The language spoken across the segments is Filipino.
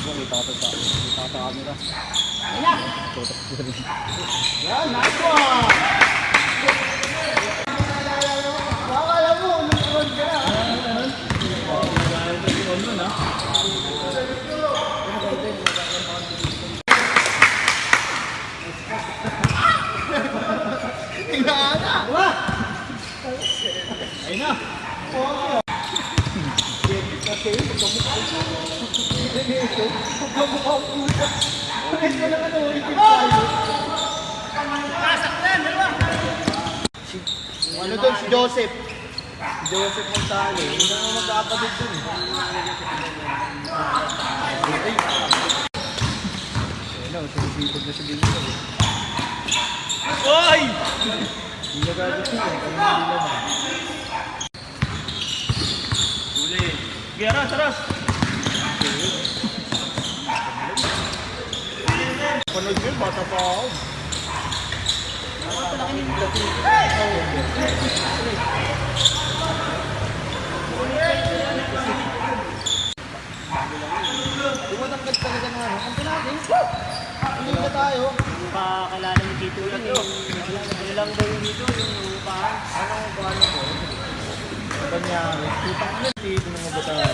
Kita ka sa camera. Ayan! Yan, nice one! Alam mo, nag-on ka na. Nag-on nun ha. Tingnan na! Ayun na! Kasi, pagkamukha ko. Pagkamukha ko. Pagkamukha ko lang ano, ikip tayo. Kasaktan, dalawa! Ano doon, si Joseph? Si Joseph Montale. Hindi naman magkakapatid doon. Ayun na, sinisipag na si Bingo. Oy! Hindi na gagawin siya. Kaya hindi naman. Uli. Sige, aras, aras! Panood yun, bata pa ako. Tumatangkad talaga ng ano. Kanto natin. Hindi na tayo. Pakakilala ni Tito yan eh. Ano lang daw yung dito, yung upahan. Ano ba ano ko? Ano niya? Tutang na dito ng mga bata.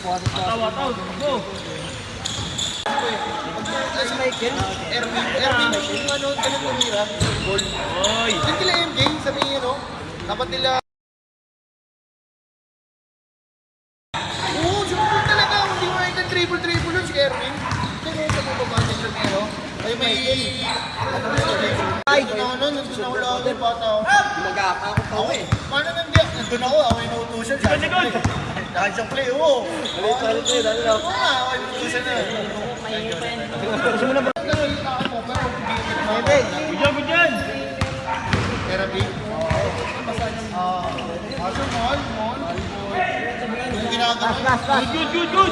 Ataw, ataw, go! Si Michael, Erwin, yung ano, ganun tumira, goal. Oy! Yung kila MJ, sabi niya, no? Dapat nila... Oo, sumupul talaga. Hindi mo nakita triple-triple yun si Erwin. Kaya sa bubaba niya siya niya, no? Ay, may... Ano na siya, ay, ano, nandun ako lang ako, bata ako. Mag-aaka ako pa eh. Paano nandiyan? Nandun ako inuutusan siya. Dahil siyang play, oo. Palit eh, dali lang. Oo nga, ako inuutusan na. Gusto mo na ba? Good job, good job! Therapy. Kaso, mall. Yung ginagawa. Good, good, good, good!